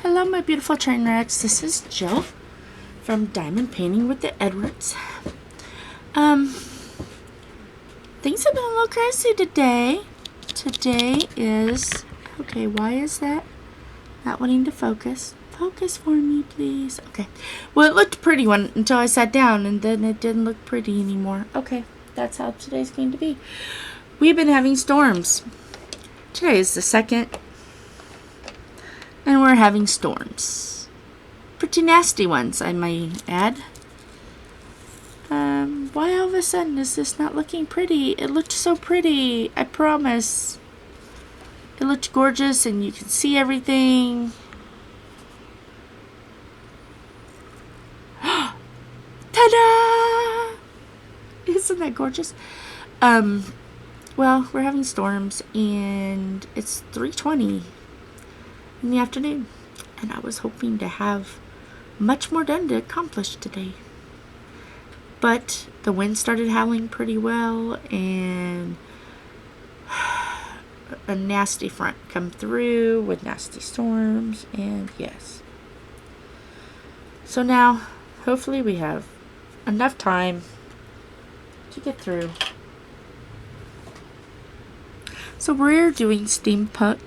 Hello, my beautiful train wrecks. This is Jill from Diamond Painting with the Edwards. Things have been a little crazy today. Today is, okay, why is that not wanting to focus? Focus for me, please. Okay. Well, it looked pretty until I sat down, and then it didn't look pretty anymore. Okay, that's how today's going to be. We've been having storms. Today is the 2nd. And we're having storms. Pretty nasty ones, I might add. Why all of a sudden is this not looking pretty? It looked so pretty, I promise. It looked gorgeous and you can see everything. Ta-da! Isn't that gorgeous? Well, we're having storms and it's 3:20 in the afternoon, and I was hoping to have much more done to accomplish today, but the wind started howling pretty well, and a nasty front come through with nasty storms, and yes, so now hopefully we have enough time to get through. So we're doing Steampunk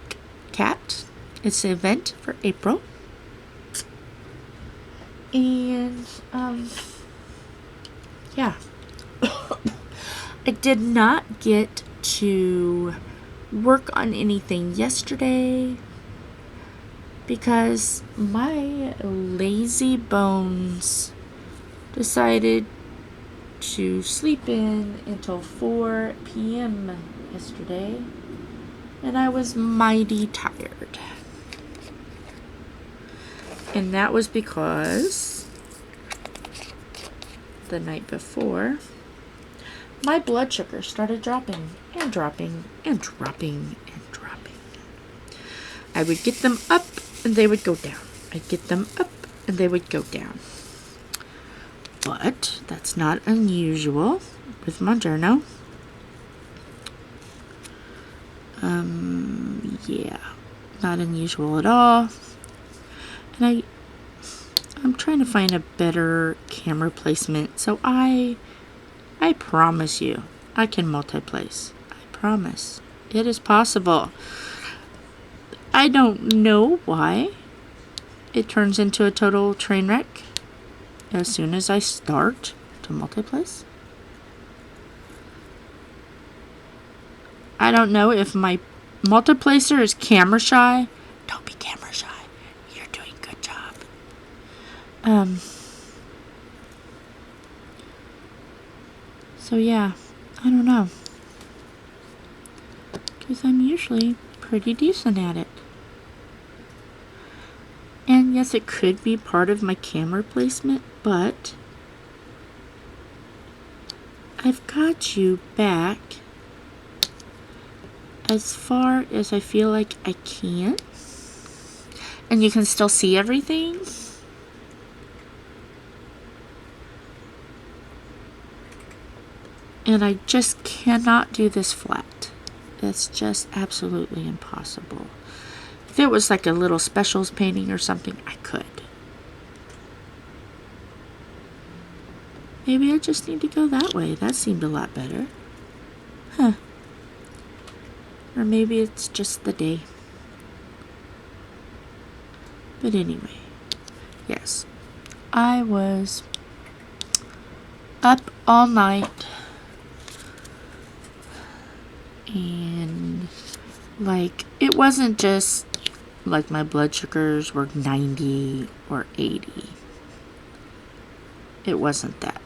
Cat. It's an event for April. And, yeah. I did not get to work on anything yesterday because my lazy bones decided to sleep in until 4 p.m. yesterday. And I was mighty tired. And that was because the night before, my blood sugar started dropping and dropping and dropping and dropping. I would get them up and they would go down. I'd get them up and they would go down. But that's not unusual with Monjourno. Yeah, not unusual at all. And I'm trying to find a better camera placement. So I promise you, I can multi-place. I promise. It is possible. I don't know why it turns into a total train wreck as soon as I start to multi-place. I don't know if my multiplacer is camera shy. Don't be camera shy. You're doing a good job. So yeah, I don't know. Because I'm usually pretty decent at it. And yes, it could be part of my camera placement, but I've got you back as far as I feel like I can. And you can still see everything. And I just cannot do this flat. It's just absolutely impossible. If it was like a little specials painting or something, I could. Maybe I just need to go that way. That seemed a lot better. Huh. Or maybe it's just the day. But anyway, yes. I was up all night. And like, it wasn't just like my blood sugars were 90 or 80. It wasn't that.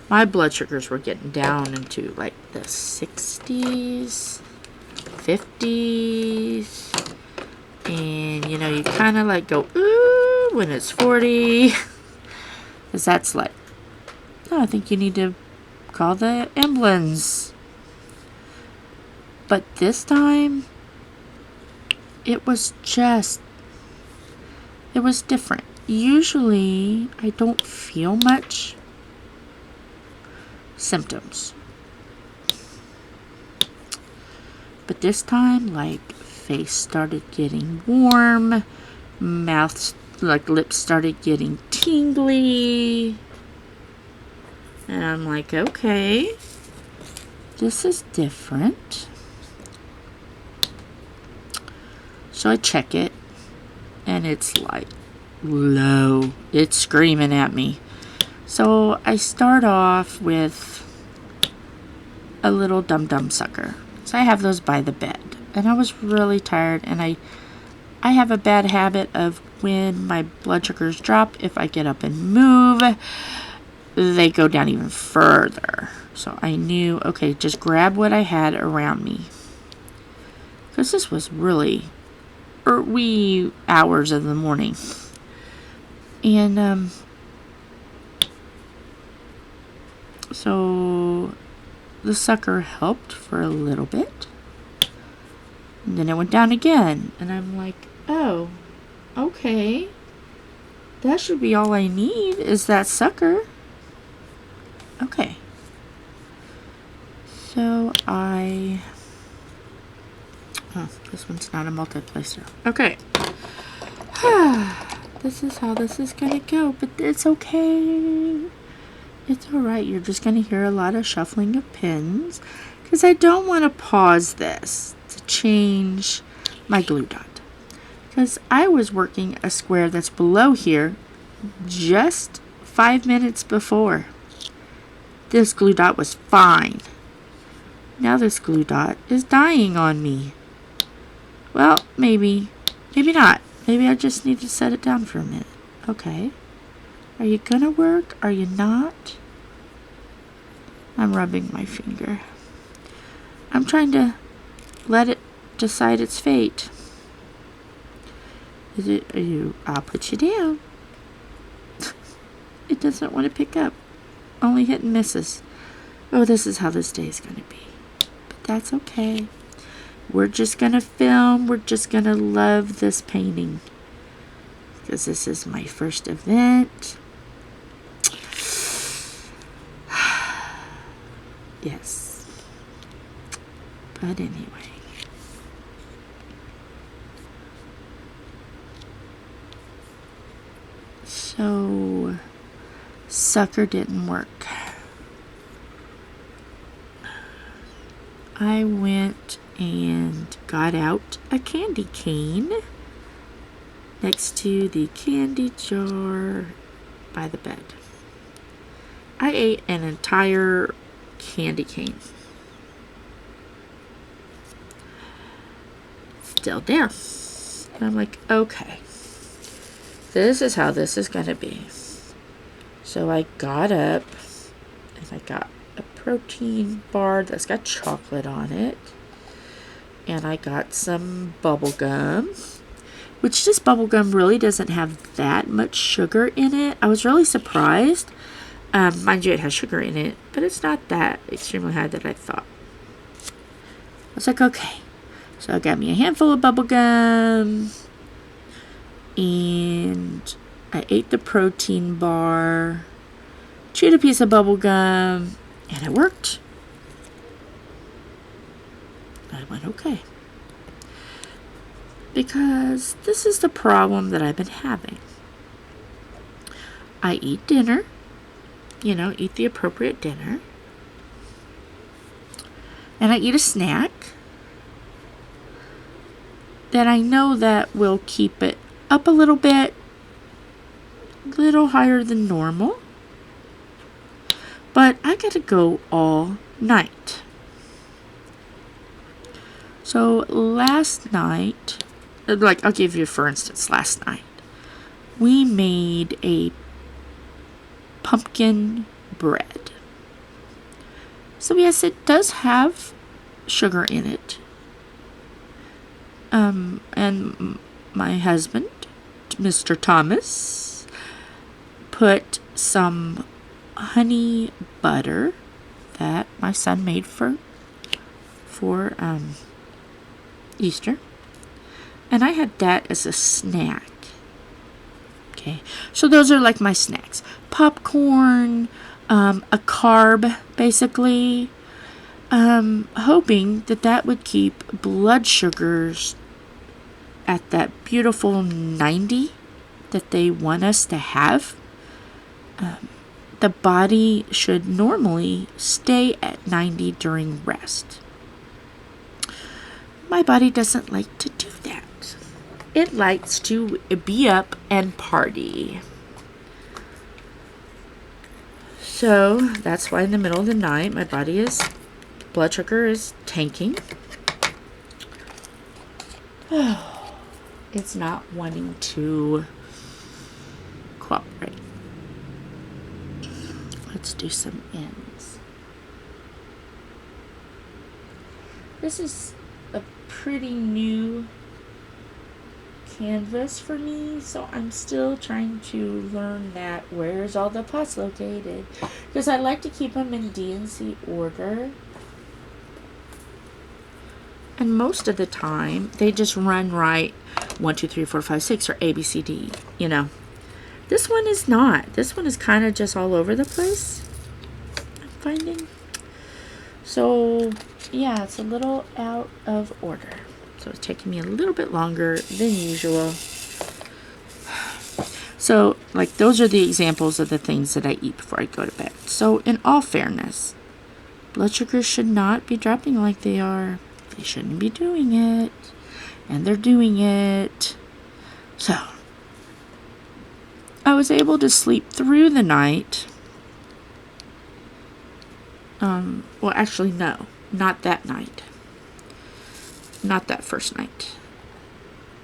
My blood sugars were getting down into like the 60s, 50s. And you know, you kind of like go, ooh, when it's 40. Because that's like, oh, I think you need to call the ambulance. But this time, it was different. Usually, I don't feel much symptoms. But this time, like, face started getting warm, Mouth, like lips started getting tingly. And I'm like, okay, this is different. So I check it, and it's like low. It's screaming at me. So I start off with a little dum-dum sucker. So I have those by the bed. And I was really tired, and I have a bad habit of when my blood sugars drop, if I get up and move, they go down even further. So I knew, okay, just grab what I had around me. Because this was really wee hours of the morning. And so the sucker helped for a little bit. And then it went down again. And I'm like, oh, okay. That should be all I need is that sucker. Okay. So this one's not a multiplacer. Okay. This is how this is gonna go, but it's okay. It's alright. You're just gonna hear a lot of shuffling of pins because I don't want to pause this to change my glue dot. Because I was working a square that's below here just 5 minutes before. This glue dot was fine. Now this glue dot is dying on me. Well, maybe not. Maybe I just need to set it down for a minute. Okay. Are you gonna work? Are you not? I'm rubbing my finger. I'm trying to let it decide its fate. I'll put you down. It doesn't want to pick up. Only hit and misses. Oh, this is how this day is going to be. But that's okay. We're just going to film. We're just going to love this painting. Because this is my first event. Yes. But anyway. So, sucker didn't work. I went and got out a candy cane next to the candy jar by the bed. I ate an entire candy cane. Still down. And I'm like, okay. This is how this is going to be. So I got up and I got a protein bar that's got chocolate on it. And I got some bubble gum, which this bubble gum really doesn't have that much sugar in it. I was really surprised. Mind you, it has sugar in it, but it's not that extremely high that I thought. I was like, okay. So I got me a handful of bubble gum. And I ate the protein bar, chewed a piece of bubble gum, and it worked. I went, okay. Because this is the problem that I've been having. I eat dinner, eat the appropriate dinner. And I eat a snack that I know that will keep it up a little bit, little higher than normal. But I gotta go all night. So last night, I'll give you for instance, last night, we made a pumpkin bread. So yes, it does have sugar in it. And my husband, Mr. Thomas, put some honey butter that my son made for Easter. And I had that as a snack. Okay, so those are like my snacks. Popcorn, a carb, basically. Hoping that would keep blood sugars at that beautiful 90 that they want us to have. The body should normally stay at 90 during rest. My body doesn't like to do that. It likes to be up and party. So that's why in the middle of the night, my blood sugar is tanking. It's not wanting to cooperate. Let's do some ends. This is a pretty new canvas for me, so I'm still trying to learn that where's all the pots located, because I like to keep them in D&C order, and most of the time they just run right 1 2 3 4 5 6 or A B C D, you know. This one is not. This one is kind of just all over the place, I'm finding. So yeah, it's a little out of order. So it's taking me a little bit longer than usual. So, like, those are the examples of the things that I eat before I go to bed. So, in all fairness, blood sugar should not be dropping like they are. They shouldn't be doing it. And they're doing it. So, I was able to sleep through the night. Well, actually, no. Not that night. Not that first night.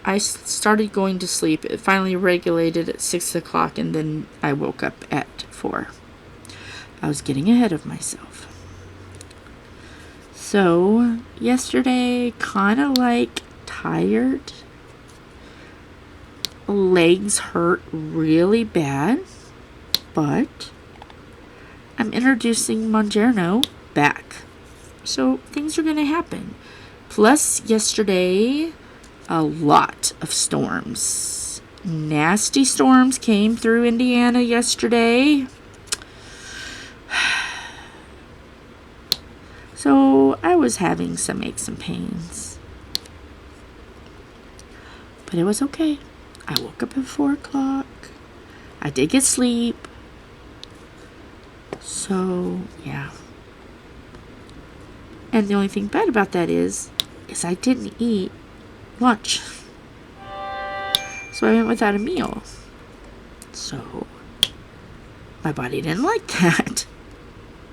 I started going to sleep. It finally regulated at 6 o'clock, and then I woke up at 4. I was getting ahead of myself. So, yesterday, kind of like tired. Legs hurt really bad, but I'm introducing Mongerno back. So, things are going to happen. Plus, yesterday, a lot of storms. Nasty storms came through Indiana yesterday. So, I was having some aches and pains. But it was okay. I woke up at 4 o'clock. I did get sleep. So, yeah. And the only thing bad about that is I didn't eat lunch. So I went without a meal. So my body didn't like that.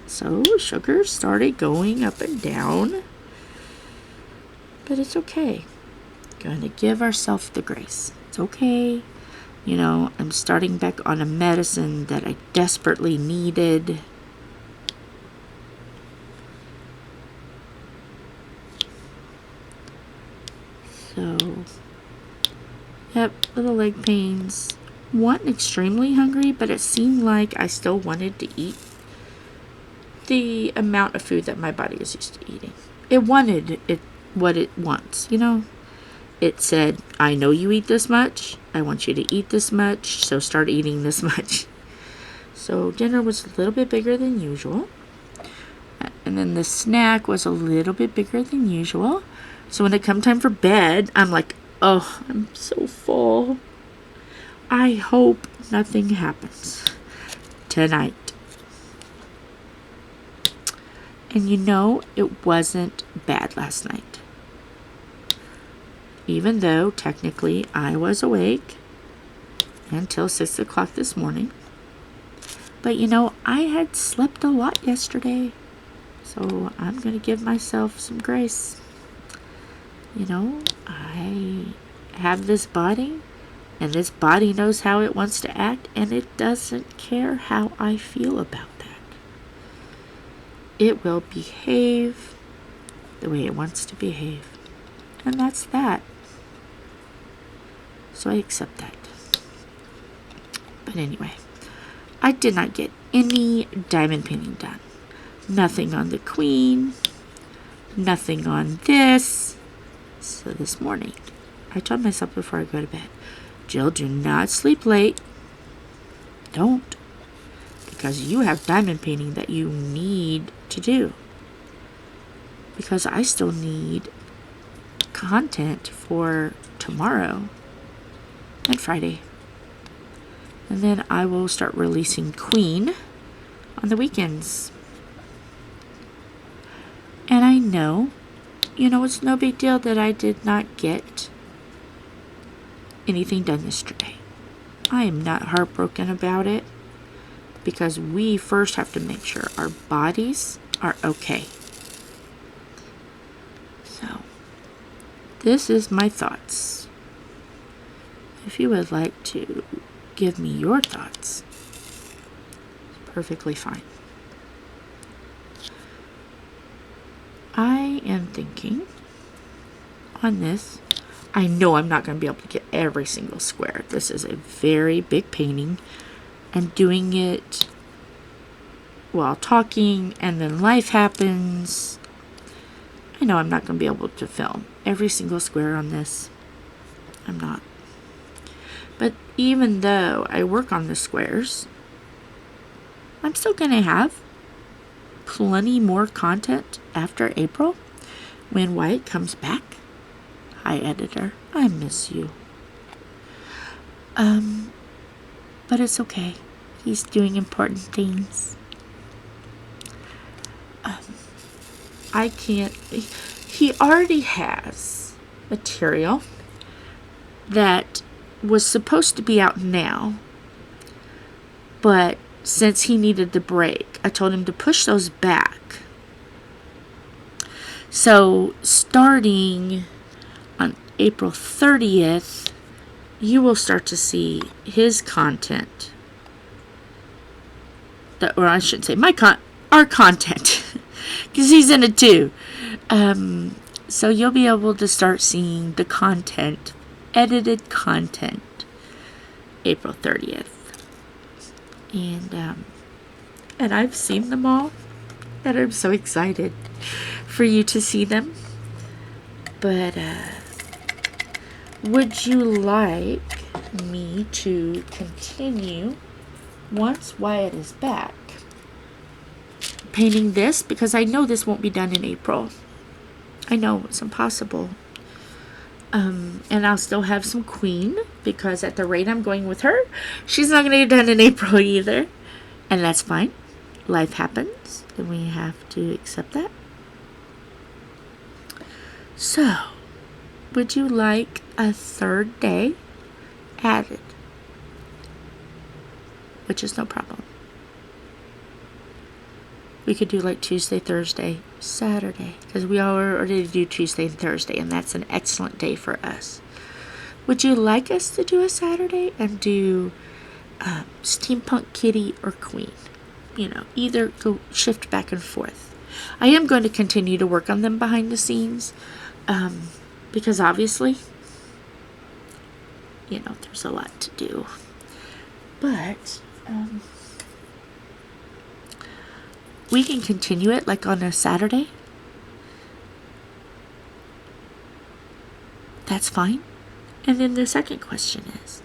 So sugar started going up and down. But it's okay. Gonna give ourselves the grace. It's okay. You know, I'm starting back on a medicine that I desperately needed. So, yep, little leg pains. Wasn't extremely hungry, but it seemed like I still wanted to eat the amount of food that my body is used to eating. It wanted what it wants, you know. It said, I know you eat this much. I want you to eat this much, so start eating this much. So dinner was a little bit bigger than usual. And then the snack was a little bit bigger than usual. So when it come time for bed, I'm like, oh, I'm so full. I hope nothing happens tonight. And you know, it wasn't bad last night. Even though technically I was awake until 6 o'clock this morning. But you know, I had slept a lot yesterday. So I'm going to give myself some grace. You know, I have this body, and this body knows how it wants to act, and it doesn't care how I feel about that. It will behave the way it wants to behave. And that's that. So I accept that. But anyway, I did not get any diamond painting done. Nothing on the queen. Nothing on this. So this morning, I told myself before I go to bed, Jill, do not sleep late. Don't. Because you have diamond painting that you need to do. Because I still need content for tomorrow and Friday. And then I will start releasing Queen on the weekends. And I know, it's no big deal that I did not get anything done yesterday. I am not heartbroken about it, because we first have to make sure our bodies are okay. So, this is my thoughts. If you would like to give me your thoughts, it's perfectly fine. I am thinking on this. I know I'm not going to be able to get every single square. This is a very big painting, and doing it while talking and then life happens. I know I'm not going to be able to film every single square on this. I'm not. But even though I work on the squares, I'm still going to have plenty more content after April when Wyatt comes back. Hi, editor. I miss you. But it's okay. He's doing important things. I can't. He already has material that was supposed to be out now, but since he needed the break, I told him to push those back. So starting on April 30th, you will start to see his content. Or I shouldn't say our content, because he's in it too. So you'll be able to start seeing the content, edited content, April 30th. And I've seen them all, and I'm so excited for you to see them. But would you like me to continue once Wyatt is back painting this? Because I know this won't be done in April. I know it's impossible. And I'll still have some Queen, because at the rate I'm going with her, she's not going to get done in April either. And that's fine. Life happens, and we have to accept that. So, would you like a third day added? Which is no problem. We could do like Tuesday, Thursday, Saturday, because we already do Tuesday and Thursday, and that's an excellent day for us. Would you like us to do a Saturday and do Steampunk Kitty or Queen? Either go shift back and forth. I am going to continue to work on them behind the scenes, because obviously, there's a lot to do. But we can continue it like on a Saturday. That's fine. And then the second question is,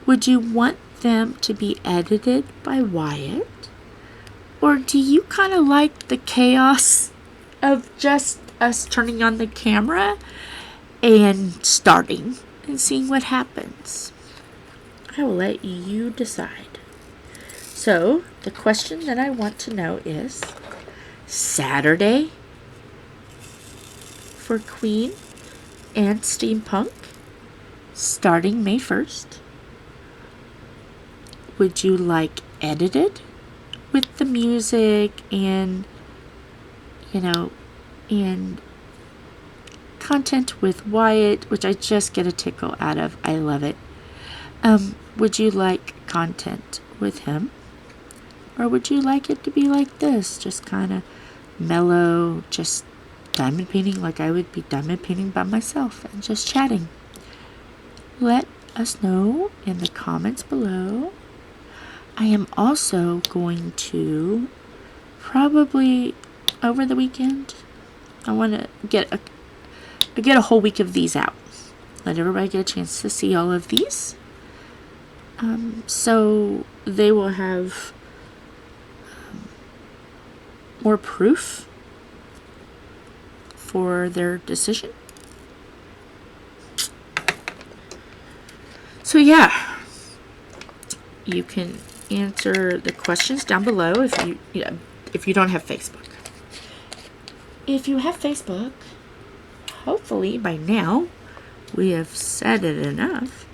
would you want them to be edited by Wyatt? Or do you kind of like the chaos of just us turning on the camera and starting and seeing what happens? I will let you decide. So, the question that I want to know is, Saturday for Queen and Steampunk, starting May 1st. Would you like edited with the music and, and content with Wyatt, which I just get a tickle out of. I love it. Would you like content with him? Or would you like it to be like this? Just kind of mellow, just diamond painting like I would be diamond painting by myself and just chatting. Let us know in the comments below. I am also going to probably over the weekend, I want to get a whole week of these out. Let everybody get a chance to see all of these. So they will have more proof for their decision. So yeah, you can answer the questions down below if you don't have Facebook. If you have Facebook, hopefully by now we have said it enough.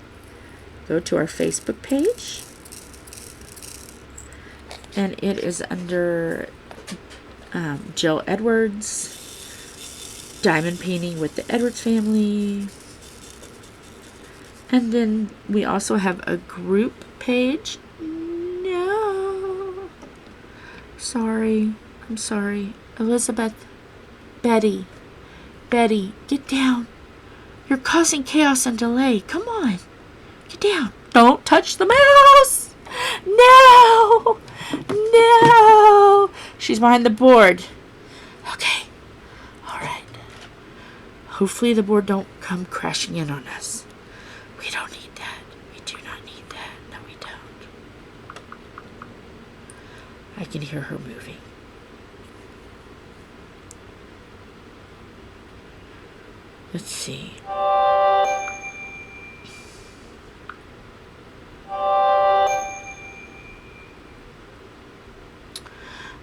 Go to our Facebook page, and it is under Jill Edwards, diamond painting with the Edwards family. And then we also have a group page. No. Sorry. I'm sorry. Elizabeth. Betty. Betty, get down. You're causing chaos and delay. Come on. Get down. Don't touch the mouse. No. No. She's behind the board. Okay. All right. Hopefully the board don't come crashing in on us. We don't need that. We do not need that. No, we don't. I can hear her moving. Let's see.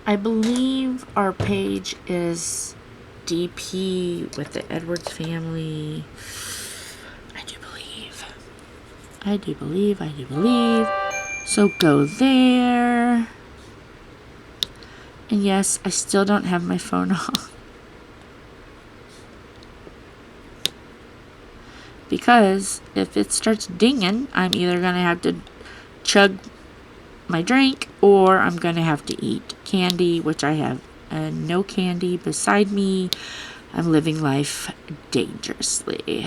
I believe our page is DP with the Edwards family. I do believe. So go there. And yes, I still don't have my phone off. Because if it starts dinging, I'm either going to have to chug my drink or I'm going to have to eat candy, which I have no candy beside me. I'm living life dangerously.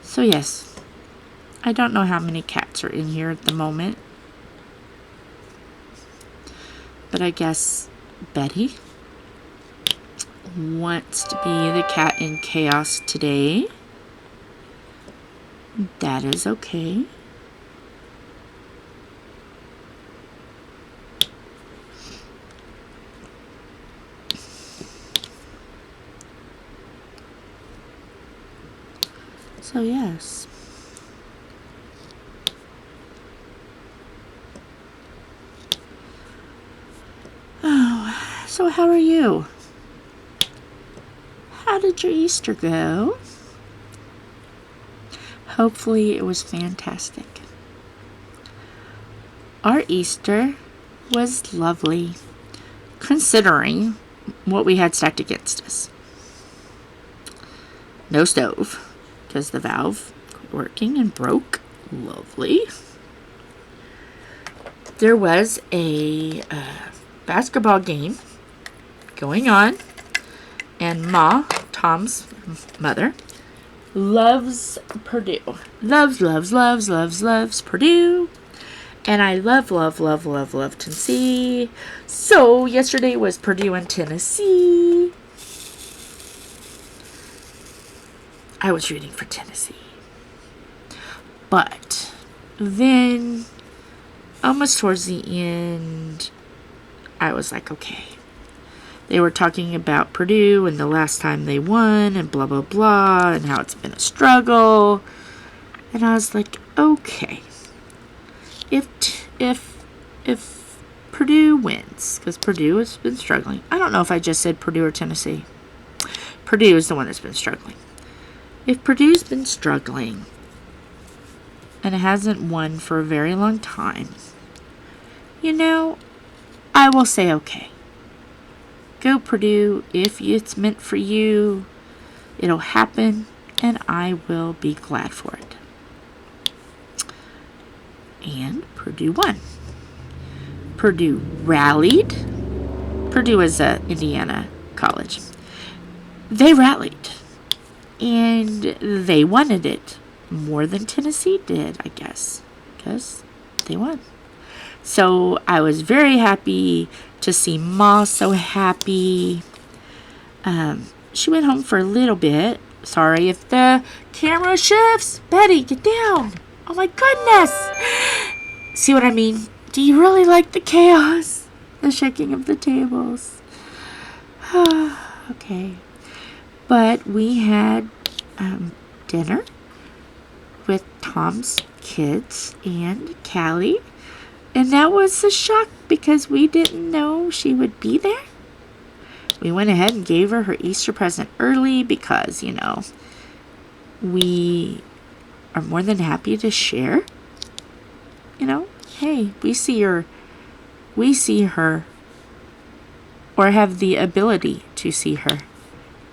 So yes, I don't know how many cats are in here at the moment. But I guess Betty wants to be the cat in chaos today. That is okay. So yes. Oh, so how are you? How did your Easter go? Hopefully it was fantastic. Our Easter was lovely, considering what we had stacked against us. No stove, because the valve quit working and broke. Lovely. There was a basketball game going on, and Ma, Tom's mother, loves Purdue. Loves Purdue. And I love Tennessee. So yesterday was Purdue and Tennessee. I was rooting for Tennessee. But then, almost towards the end, I was like, okay. They were talking about Purdue and the last time they won and blah, blah, blah, and how it's been a struggle. And I was like, okay. If Purdue wins, because Purdue has been struggling. I don't know if I just said Purdue or Tennessee. Purdue is the one that's been struggling. If Purdue's been struggling and it hasn't won for a very long time, you know, I will say okay. Go Purdue. If it's meant for you, it'll happen, and I will be glad for it. And Purdue won. Purdue rallied. Purdue is a Indiana college. They rallied. And they wanted it more than Tennessee did, I guess. Because they won. So I was very happy to see Ma so happy. She went home for a little bit. Sorry if the camera shifts. Betty, get down. Oh my goodness. See what I mean? Do you really like the chaos? The shaking of the tables. Okay. But we had dinner with Tom's kids and Callie. And that was a shock because we didn't know she would be there. We went ahead and gave her Easter present early because, we are more than happy to share. Hey, we see her, or have the ability to see her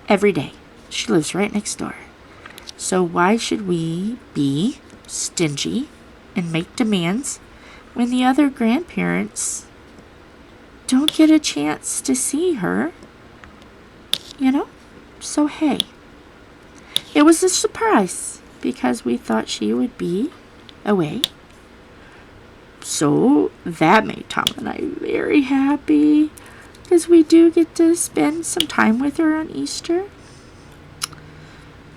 every day. She lives right next door. So why should we be stingy and make demands when the other grandparents don't get a chance to see her? So hey, it was a surprise because we thought she would be away. So that made Tom and I very happy because we do get to spend some time with her on Easter.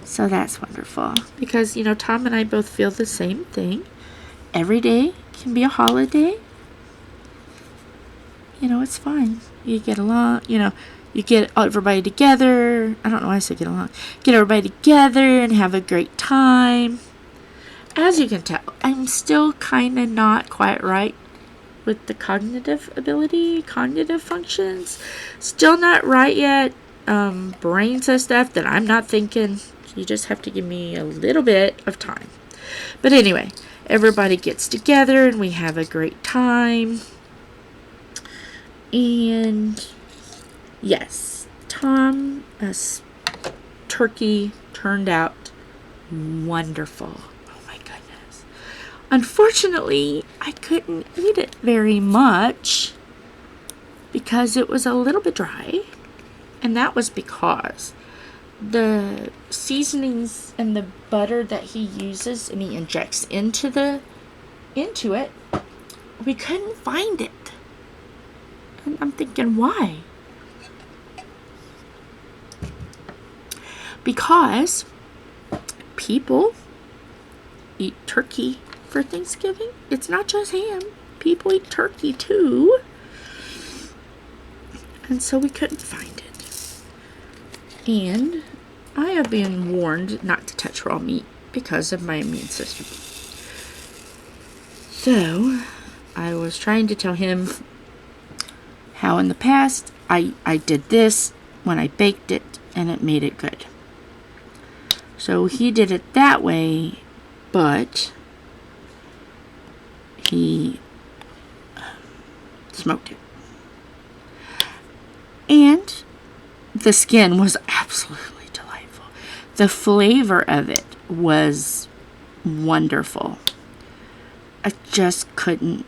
So that's wonderful because, Tom and I both feel the same thing. Every day can be a holiday. It's fine. You get along, you get everybody together. I don't know why I said get along. Get everybody together and have a great time. As you can tell, I'm still kind of not quite right with the cognitive functions. Still not right yet. Brain says stuff that I'm not thinking. You just have to give me a little bit of time. But anyway, everybody gets together and we have a great time. And yes, Tom's turkey turned out wonderful. Oh my goodness. Unfortunately, I couldn't eat it very much because it was a little bit dry. And that was because the seasonings and the butter that he uses and he injects into it, we couldn't find it. And I'm thinking, why? Because people eat turkey for Thanksgiving. It's not just ham. People eat turkey too. And so we couldn't find it. And I have been warned not to touch raw meat because of my immune system. So I was trying to tell him how in the past I did this when I baked it and it made it good. So he did it that way, but he smoked it. And the skin was absolutely delightful. The flavor of it was wonderful. I just couldn't...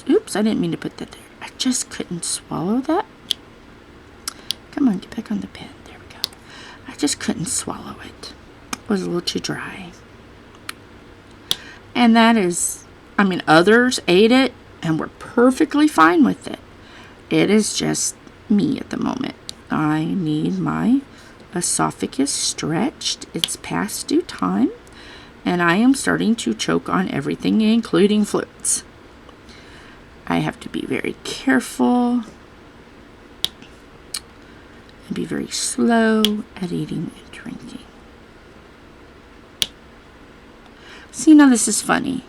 Oops, I didn't mean to put that there. I just couldn't swallow that. Come on, get back on the pen. There we go. I just couldn't swallow it. It was a little too dry. And that is... others ate it and were perfectly fine with it. It is just me at the moment. I need my esophagus stretched. It's past due time. And I am starting to choke on everything, including fluids. I have to be very careful and be very slow at eating and drinking. See, now this is funny.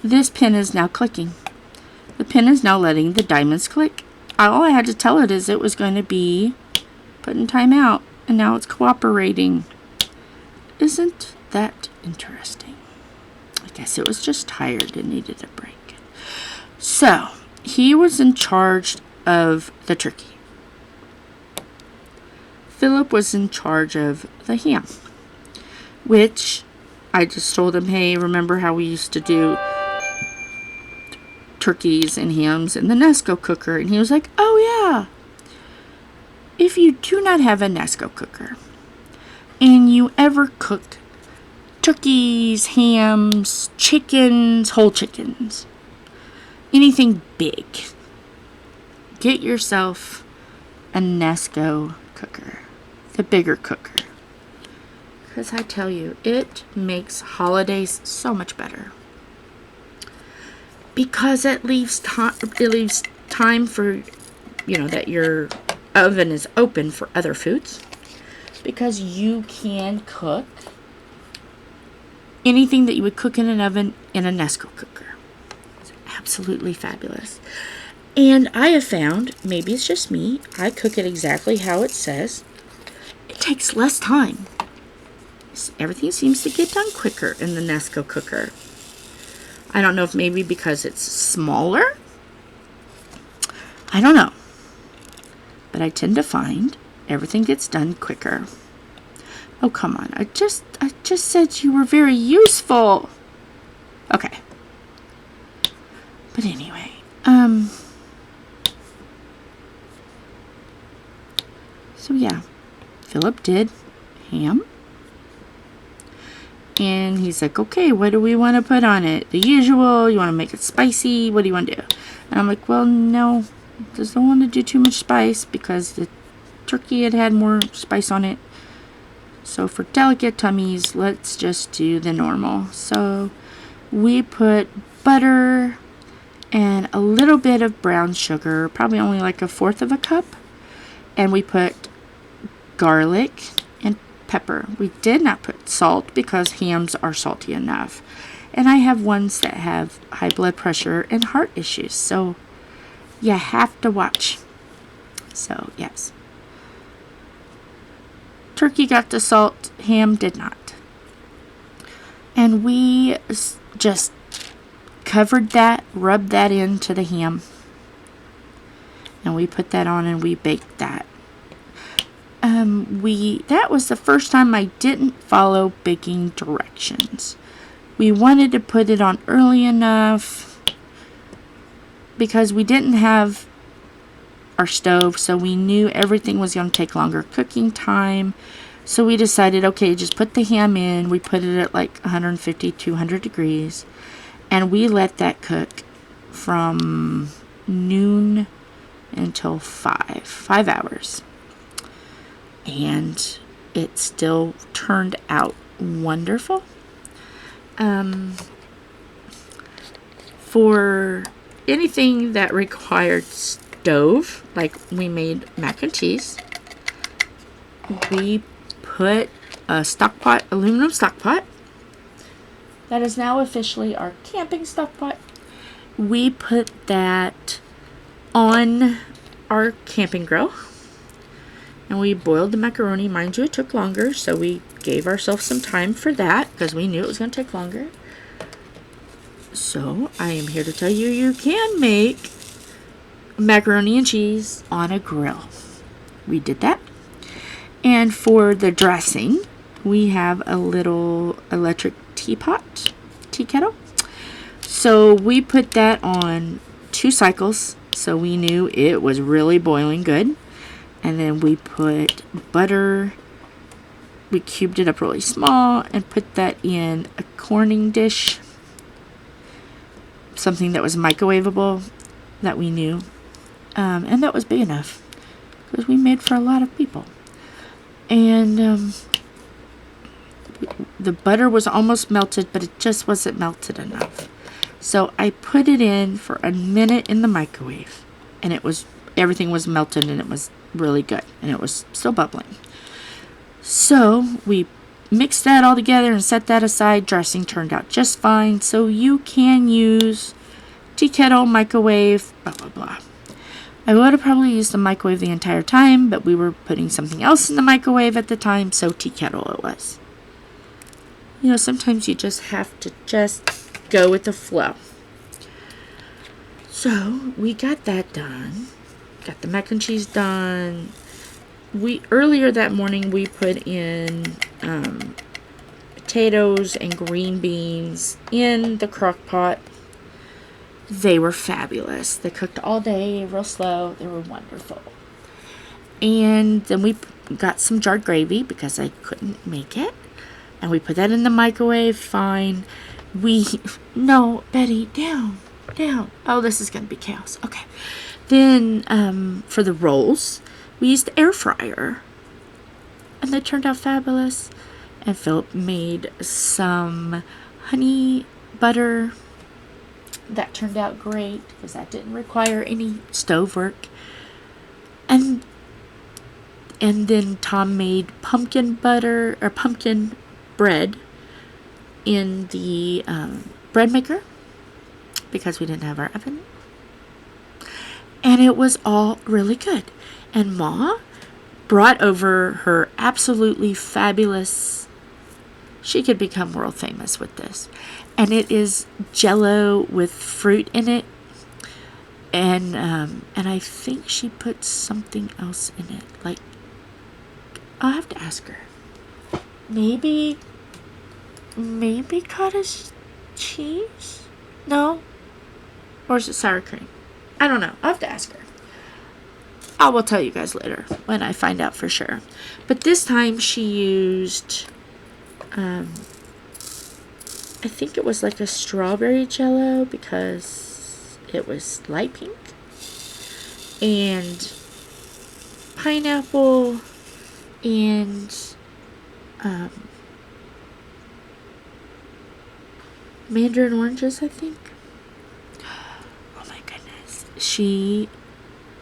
This pen is now clicking. The pen is now letting the diamonds click. All I had to tell it is it was going to be put in timeout, and now it's cooperating. Isn't that interesting? I guess it was just tired and needed a break. So, he was in charge of the turkey. Philip was in charge of the ham, which I just told him, hey, remember how we used to do turkeys and hams in the Nesco cooker? And he was like, oh yeah. If you do not have a Nesco cooker and you ever cook turkeys, hams, chickens, whole chickens, anything big, get yourself a Nesco cooker, the bigger cooker. Because I tell you, it makes holidays so much better. Because it leaves time for, that your oven is open for other foods. Because you can cook anything that you would cook in an oven in a Nesco cooker. It's absolutely fabulous. And I have found, maybe it's just me, I cook it exactly how it says. It takes less time. Everything seems to get done quicker in the Nesco cooker. I don't know if maybe because it's smaller. I don't know. But I tend to find everything gets done quicker. Oh, come on. I just said you were very useful. Okay. But anyway, so yeah, Philip did ham. And he's like, okay, what do we want to put on it? The usual? You want to make it spicy? What do you want to do? And I'm like, well, no, just don't want to do too much spice because the turkey had more spice on it. So for delicate tummies, let's just do the normal. So we put butter and a little bit of brown sugar, probably only like 1/4 of a cup. And we put garlic and pepper. We did not put salt because hams are salty enough. And I have ones that have high blood pressure and heart issues. So you have to watch. So yes. Turkey got the salt, ham did not. And we just covered that, rubbed that into the ham. And we put that on and we baked that. That was the first time I didn't follow baking directions. We wanted to put it on early enough because we didn't have our stove, so we knew everything was going to take longer cooking time. So we decided, okay, just put the ham in. We put it at like 150, 200 degrees, and we let that cook from noon until 5 hours. And it still turned out wonderful. For anything that required stove, like we made mac and cheese, we put a stock pot, aluminum stock pot. That is now officially our camping stock pot. We put that on our camping grill. And we boiled the macaroni. Mind you, it took longer, so we gave ourselves some time for that because we knew it was going to take longer. So I am here to tell you, you can make macaroni and cheese on a grill. We did that. And for the dressing, we have a little electric tea kettle. So we put that on 2 cycles, so we knew it was really boiling good. And then we put butter, we cubed it up really small and put that in a corning dish, something that was microwavable that we knew. And that was big enough because we made for a lot of people. And the butter was almost melted, but it just wasn't melted enough. So I put it in for a minute in the microwave, and everything was melted and it was really good, and it was still bubbling. So we mixed that all together and set that aside. Dressing turned out just fine. So you can use tea kettle, microwave, blah blah blah. I would have probably used the microwave the entire time, but we were putting something else in the microwave at the time, so tea kettle it was. You know, sometimes you just have to just go with the flow. So we got that done. Got the mac and cheese done. Earlier that morning we put in potatoes and green beans in the crock pot. They were fabulous. They cooked all day, real slow. They were wonderful. And then we got some jarred gravy because I couldn't make it. And we put that in the microwave, fine. No, Betty, down. Oh, this is going to be chaos. Okay. Then for the rolls, we used the air fryer. And they turned out fabulous. And Philip made some honey butter. That turned out great because that didn't require any stove work. And then Tom made pumpkin bread in the bread maker because we didn't have our oven. And it was all really good. And Ma brought over her absolutely fabulous, she could become world famous with this. And it is Jell-O with fruit in it. And I think she put something else in it. Like, I'll have to ask her. Maybe cottage cheese? No? Or is it sour cream? I don't know. I'll have to ask her. I will tell you guys later when I find out for sure. But this time she used, I think it was like a strawberry Jell-O because it was light pink. And pineapple and mandarin oranges, I think. Oh my goodness.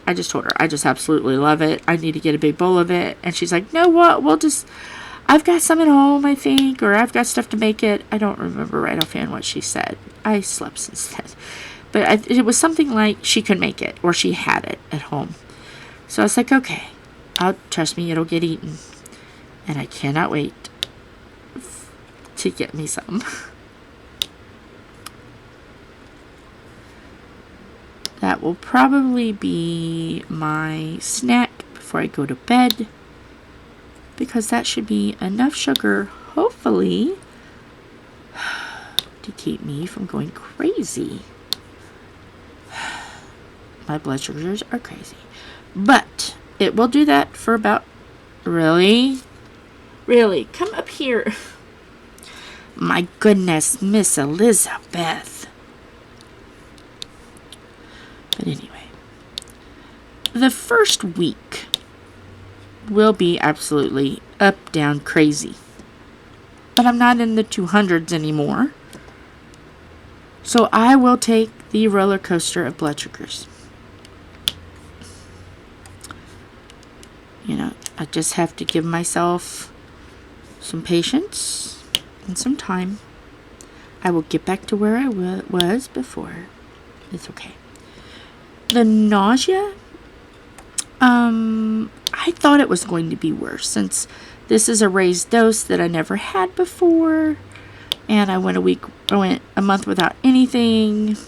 I just told her, I just absolutely love it. I need to get a big bowl of it. And she's like, no, what? I've got some at home, I think, or I've got stuff to make it. I don't remember right offhand what she said. I slept since then. But it was something like she could make it, or she had it at home. So I was like, okay, trust me, it'll get eaten. And I cannot wait to get me some. That will probably be my snack before I go to bed, because that should be enough sugar, hopefully, to keep me from going crazy. My blood sugars are crazy. But it will do that for about, really, come up here. My goodness, Miss Elizabeth. But anyway, the first week will be absolutely up, down, crazy. But I'm not in the 200s anymore. So I will take the roller coaster of blood sugars. You know, I just have to give myself some patience and some time. I will get back to where I was before. It's okay. The nausea, I thought it was going to be worse since this is a raised dose that I never had before, and I went a month without anything.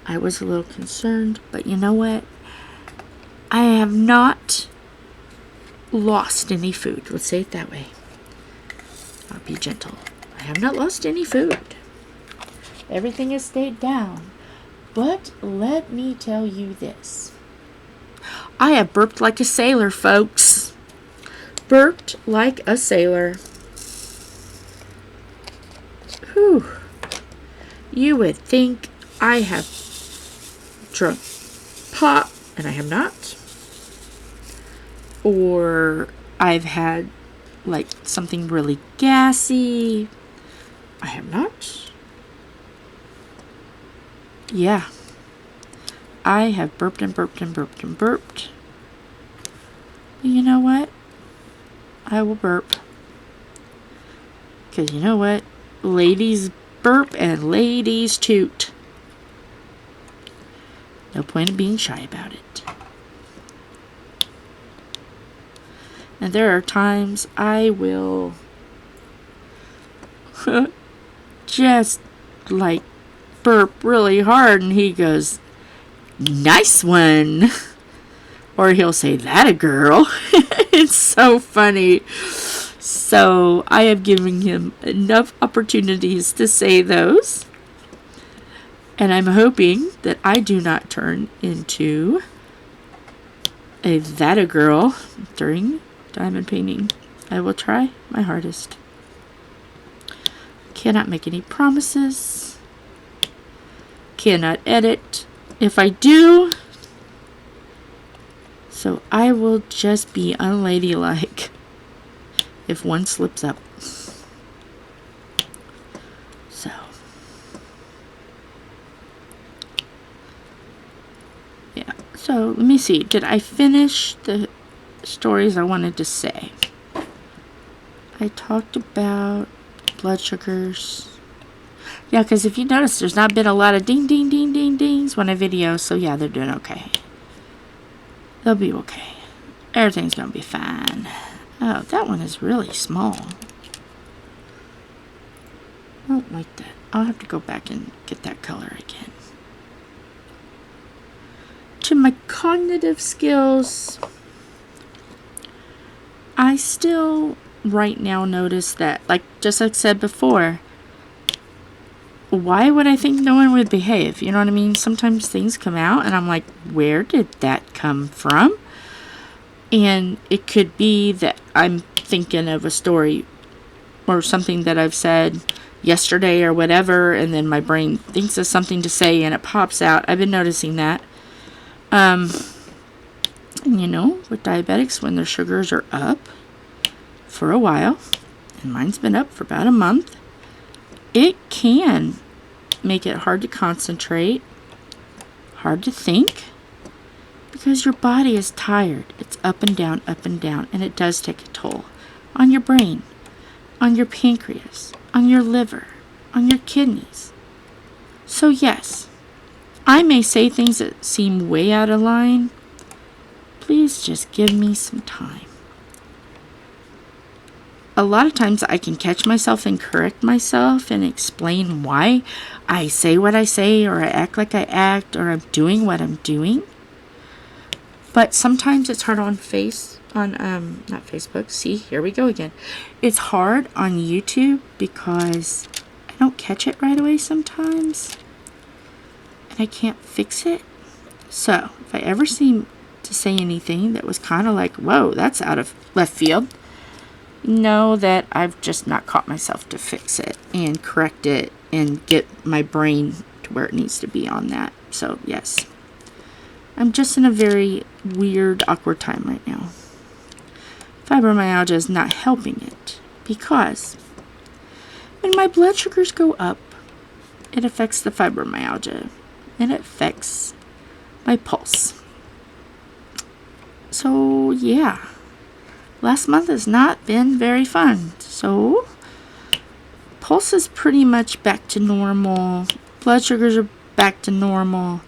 I was a little concerned, but you know what? I have not lost any food. Let's say it that way. I'll be gentle. I have not lost any food. Everything has stayed down. But let me tell you this. I have burped like a sailor, folks. Burped like a sailor. Whew. You would think I have drunk pop, and I have not. Or I've had like something really gassy. I have not. Yeah, I have burped and burped and burped and burped. But you know what? I will burp. Because you know what? Ladies burp and ladies toot. No point in being shy about it. And there are times I will just like burp really hard, and he goes, nice one. Or he'll say, that a girl. It's so funny. So I have given him enough opportunities to say those, and I'm hoping that I do not turn into a that a girl during diamond painting. I will try my hardest. Cannot make any promises. Cannot edit if I do, so I will just be unladylike if one slips up. So yeah, so let me see, did I finish the stories I wanted to say? I talked about blood sugars. Yeah, because if you notice, there's not been a lot of ding, ding, ding, ding, dings when I video. So yeah, they're doing okay. They'll be okay. Everything's going to be fine. Oh, that one is really small. I don't like that. I'll have to go back and get that color again. To my cognitive skills, I still right now notice that, like just like I said before, why would I think no one would behave? You know what I mean? Sometimes things come out and I'm like, where did that come from? And it could be that I'm thinking of a story or something that I've said yesterday or whatever, and then my brain thinks of something to say and it pops out. I've been noticing that. And you know, with diabetics, when their sugars are up for a while, and mine's been up for about a month, it can make it hard to concentrate, hard to think, because your body is tired. It's up and down, and it does take a toll on your brain, on your pancreas, on your liver, on your kidneys. So yes, I may say things that seem way out of line. Please just give me some time. A lot of times I can catch myself and correct myself and explain why I say what I say, or I act like I act, or I'm doing what I'm doing. But sometimes it's hard on not Facebook. See, here we go again. It's hard on YouTube because I don't catch it right away sometimes. And I can't fix it. So, if I ever seem to say anything that was kind of like, whoa, that's out of left field, know that I've just not caught myself to fix it and correct it and get my brain to where it needs to be on that. So, yes. I'm just in a very weird, awkward time right now. Fibromyalgia is not helping it because when my blood sugars go up, it affects the fibromyalgia and it affects my pulse. So, yeah. Last month has not been very fun. So, pulse is pretty much back to normal. Blood sugars are back to normal.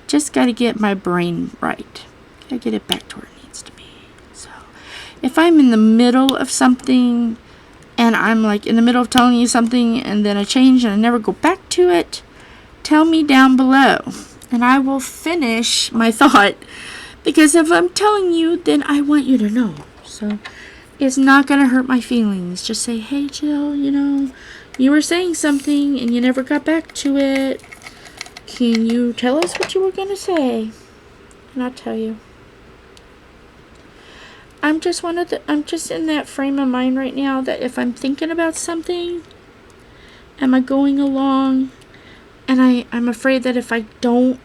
Just got to get my brain right. Got to get it back to where it needs to be. So, if I'm in the middle of something and I'm like in the middle of telling you something and then I change and I never go back to it, tell me down below and I will finish my thought. Because if I'm telling you, then I want you to know. So, it's not going to hurt my feelings. Just say, hey, Jill, you were saying something and you never got back to it. Can you tell us what you were going to say? And I'll tell you. I'm just in that frame of mind right now that if I'm thinking about something, am I going along? And I'm afraid that if I don't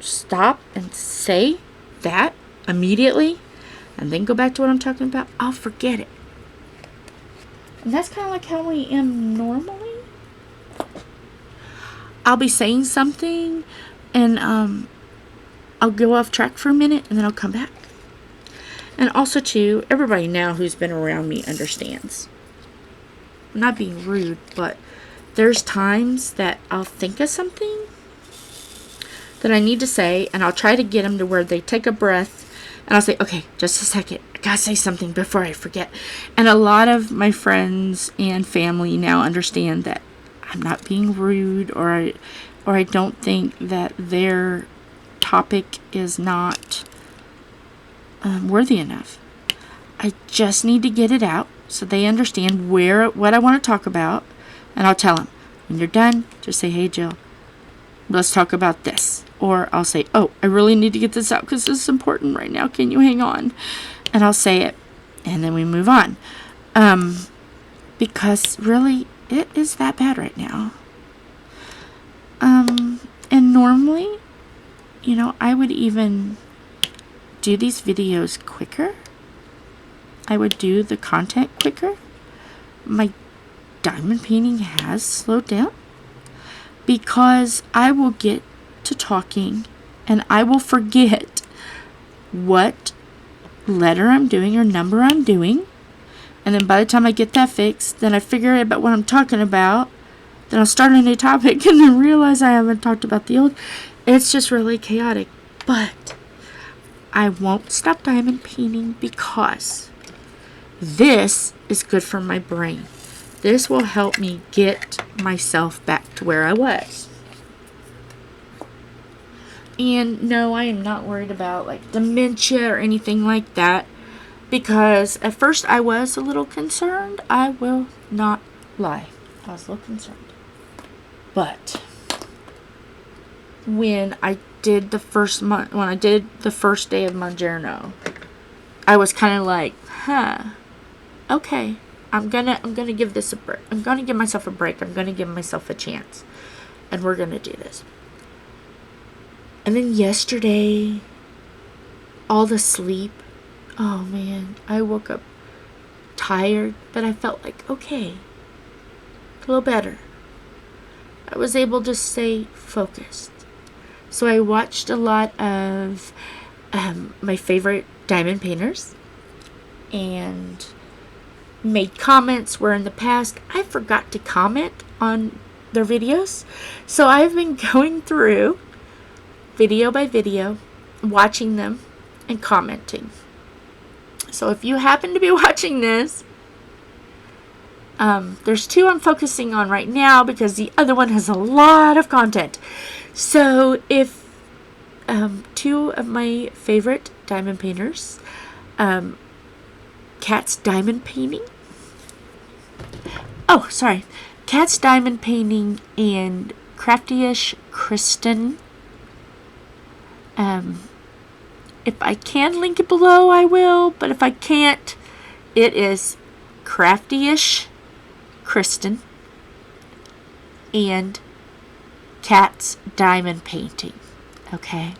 stop and say that immediately, and then go back to what I'm talking about, I'll forget it. And that's kind of like how I am normally. I'll be saying something, and I'll go off track for a minute, and then I'll come back. And also, too, everybody now who's been around me understands. I'm not being rude, but there's times that I'll think of something that I need to say, and I'll try to get them to where they take a breath, and I'll say, okay, just a second. I gotta say something before I forget. And a lot of my friends and family now understand that I'm not being rude, or I don't think that their topic is not worthy enough. I just need to get it out so they understand what I want to talk about, and I'll tell them, when you're done, just say, hey, Jill, let's talk about this. Or I'll say, oh, I really need to get this out because this is important right now. Can you hang on? And I'll say it. And then we move on. Because really, it is that bad right now. And normally, I would even do these videos quicker. I would do the content quicker. My diamond painting has slowed down because I will get to talking and I will forget what letter I'm doing or number I'm doing, And then by the time I get that fixed, then I figure out what I'm talking about. Then I'll start a new topic and then realize I haven't talked about the old. It's just really chaotic. But I won't stop diamond painting because this is good for my brain. This will help me get myself back to where I was. And no, I am not worried about like dementia or anything like that, because at first I was a little concerned. I will not lie. I was a little concerned. But when I did the first day of Mongerno, I was kind of like, okay, I'm gonna give this a break. I'm gonna give myself a break. I'm gonna give myself a chance, and we're gonna do this. And then yesterday, all the sleep. Oh man, I woke up tired, but I felt like okay, a little better. I was able to stay focused. So I watched a lot of my favorite diamond painters and made comments where in the past I forgot to comment on their videos. So I've been going through video by video, watching them and commenting. So if you happen to be watching this, there's 2 I'm focusing on right now because the other one has a lot of content. So if 2 of my favorite diamond painters, Cat's Diamond Painting. Oh, sorry. Cat's Diamond Painting and Craftyish Kristen. If I can link it below, I will. But if I can't, it is Craftyish Kristen and Cat's Diamond Painting. Okay.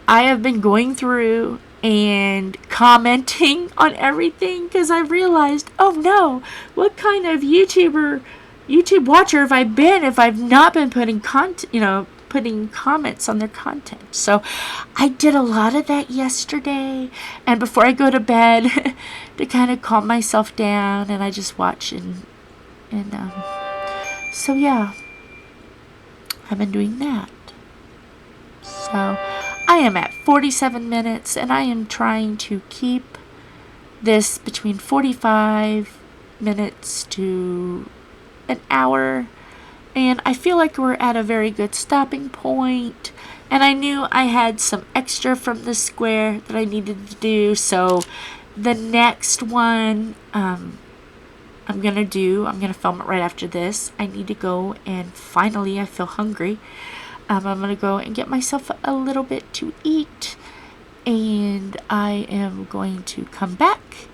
I have been going through and commenting on everything because I realized, oh no, what kind of YouTube watcher have I been if I've not been putting putting comments on their content. So I did a lot of that yesterday, and before I go to bed to kind of calm myself down, and I just watch and so yeah, I've been doing that. So I am at 47 minutes, and I am trying to keep this between 45 minutes to an hour. And I feel like we're at a very good stopping point. And I knew I had some extra from the square that I needed to do. So the next one I'm going to film it right after this. I need to go and finally, I feel hungry. I'm going to go and get myself a little bit to eat. And I am going to come back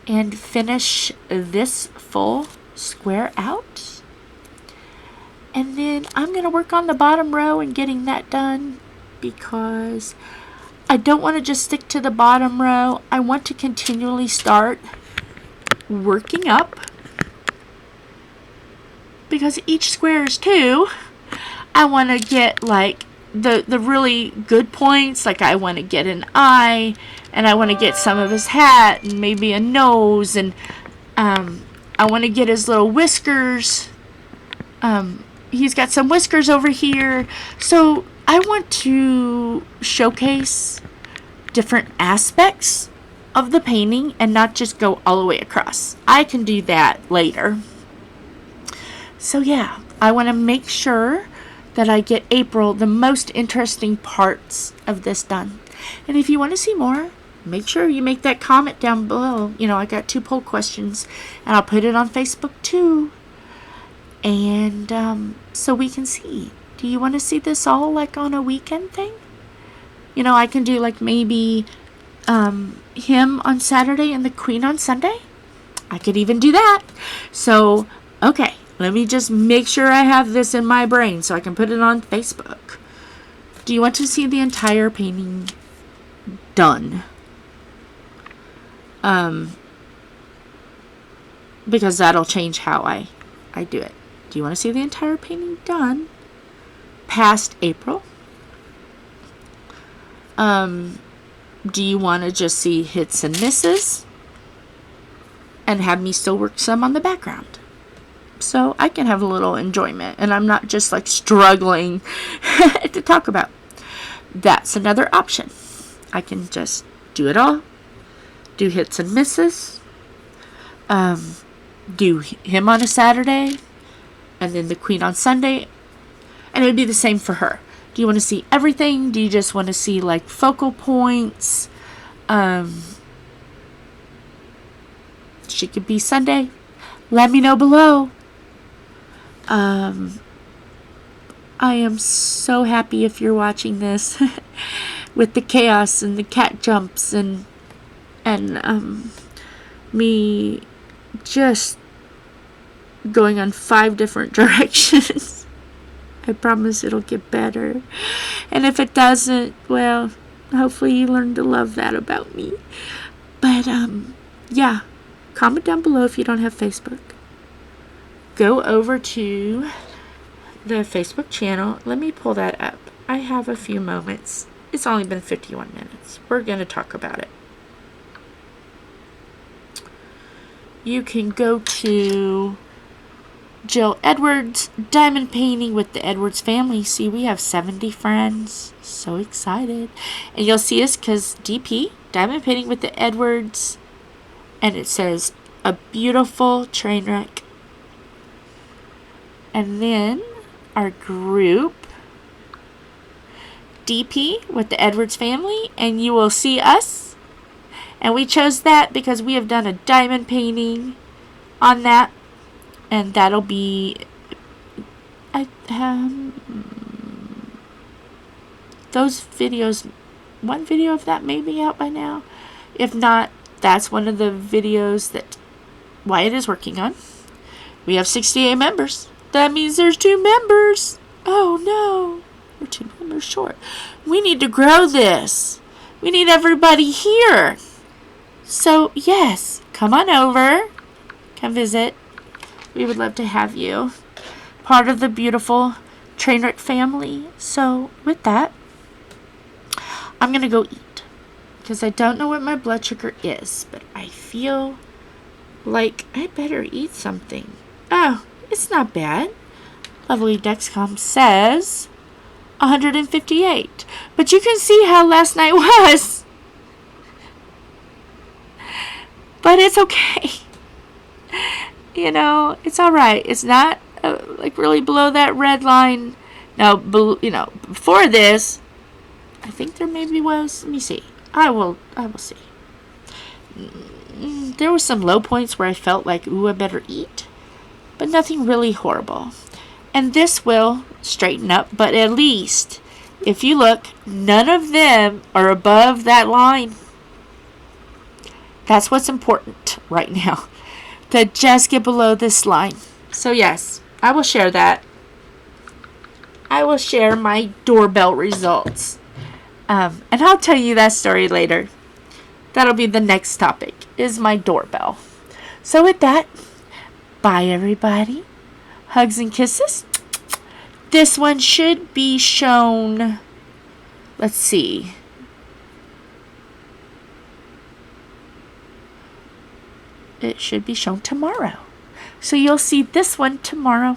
and finish this full square out. And then I'm going to work on the bottom row and getting that done because I don't want to just stick to the bottom row. I want to continually start working up because each square is 2. I want to get like the really good points. Like I want to get an eye, and I want to get some of his hat and maybe a nose, and I want to get his little whiskers. He's got some whiskers over here. So I want to showcase different aspects of the painting and not just go all the way across. I can do that later. So yeah, I want to make sure that I get April the most interesting parts of this done. And if you want to see more, make sure you make that comment down below. I got 2 poll questions, and I'll put it on Facebook too. And so we can see. Do you want to see this all like on a weekend thing? I can do like maybe him on Saturday and the Queen on Sunday. I could even do that. So, okay, let me just make sure I have this in my brain so I can put it on Facebook. Do you want to see the entire painting done? Because that'll change how I do it. Do you want to see the entire painting done past April? Do you want to just see hits and misses? and have me still work some on the background. So I can have a little enjoyment, and I'm not just like struggling to talk about. That's another option. I can just do it all, do hits and misses, do him on a Saturday, and then the Queen on Sunday, and it would be the same for her. Do you want to see everything? Do you just want to see like focal points? She could be Sunday. Let me know below. I am so happy if you're watching this with the chaos and the cat jumps and me just going on 5 different directions. I promise it'll get better. And if it doesn't, well, hopefully you learn to love that about me. But yeah, comment down below if you don't have Facebook. Go over to the Facebook channel. Let me pull that up. I have a few moments. It's only been 51 minutes. We're going to talk about it. You can go to Jill Edwards Diamond Painting with the Edwards family. See, we have 70 friends. So excited. And you'll see us because DP, Diamond Painting with the Edwards. And it says, a beautiful train wreck. And then our group, DP with the Edwards family, and you will see us. And we chose that because we have done a diamond painting on that, and that'll be those videos. One video of that may be out by now. If not, that's one of the videos that Wyatt is working on. We have 68 members. That means there's 2 members. Oh no, we're 2 members short. We need to grow this. We need everybody here. So yes, come on over. Come visit. We would love to have you. Part of the beautiful Trainwreck family. So with that, I'm going to go eat. Because I don't know what my blood sugar is. But I feel like I better eat something. Oh, it's not bad. Lovely Dexcom says 158. But you can see how last night was. But it's okay. You know, it's alright. It's not like really below that red line. Now, you know, before this, I think there maybe was. Let me see. I will see. There were some low points where I felt like, ooh, I better eat. But nothing really horrible. And this will straighten up. But at least, if you look, none of them are above that line. That's what's important right now. To just get below this line. So yes, I will share that. I will share my doorbell results. And I'll tell you that story later. That'll be the next topic, is my doorbell. So with that, bye everybody. Hugs and kisses. This one should be shown, let's see. It should be shown tomorrow. So you'll see this one tomorrow.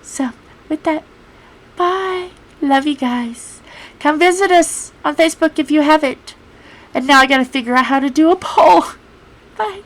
So with that, bye. Love you guys. Come visit us on Facebook if you haven't. And now I gotta figure out how to do a poll. Bye.